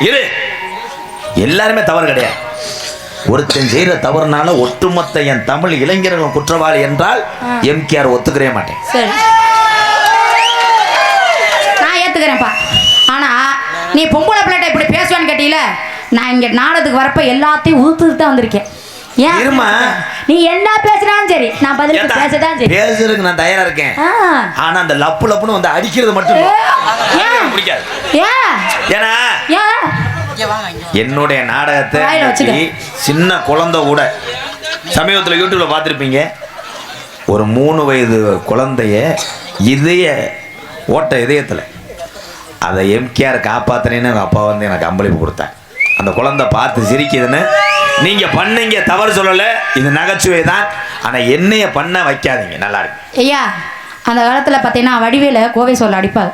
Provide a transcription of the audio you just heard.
இரு, எல்லாருமே தவறு கிடையாது. ஒருத்தன் செய்யற தவறுனால ஒட்டுமொத்த என் தமிழ் இளைஞர்கள் குற்றவாளி என்றால் எம்கேஆர் ஒத்துக்கிறே மாட்டேன். சரி, நான் ஏத்துக்கிறேன்ப்பா. ஆனா நீ பொம்பளை பிள்ளைட்ட இப்படி பேசுவான்னு கேட்டீல, நான் இங்க நாடகத்துக்கு வரப்ப எல்லாத்தையும் ஊத்துட்டு தான் வந்திருக்கேன். ஏன் இருமா, நீ என்ன பேசுறாலும் சரி, நான் பதிலுக்கு பேசதான் சரி. பேசுறதுக்கு நான் தயாரா இருக்கேன். ஆனா அந்த லப்பு லப்புன்னு வந்து அடிக்கிறது மட்டும் பிடிக்காது. ஏன்னா என்னுடைய நாடகத்தை சின்ன குழந்தை கூட சமீபத்தில் யூடியூப்ல பார்த்துருப்பீங்க. ஒரு 3 வயது குழந்தைய இதயத்தில் அதை எம்கேஆர் காப்பாத்தினேன்னு எங்கள் அப்பா வந்து எனக்கு அம்பளிப்பு கொடுத்தேன். அந்த குழந்தை பார்த்து சிரிக்குதுன்னு. நீங்க பண்ணீங்க, தவறு சொல்லல, இது நகைச்சுவை தான். ஆனா என்னைய பண்ண வைக்காதீங்க. நல்லா இருக்கு ஐயா. அந்த காலத்துல பாத்தீங்கன்னா வடிவேல கோவை சொல்ல அடிப்பாரு.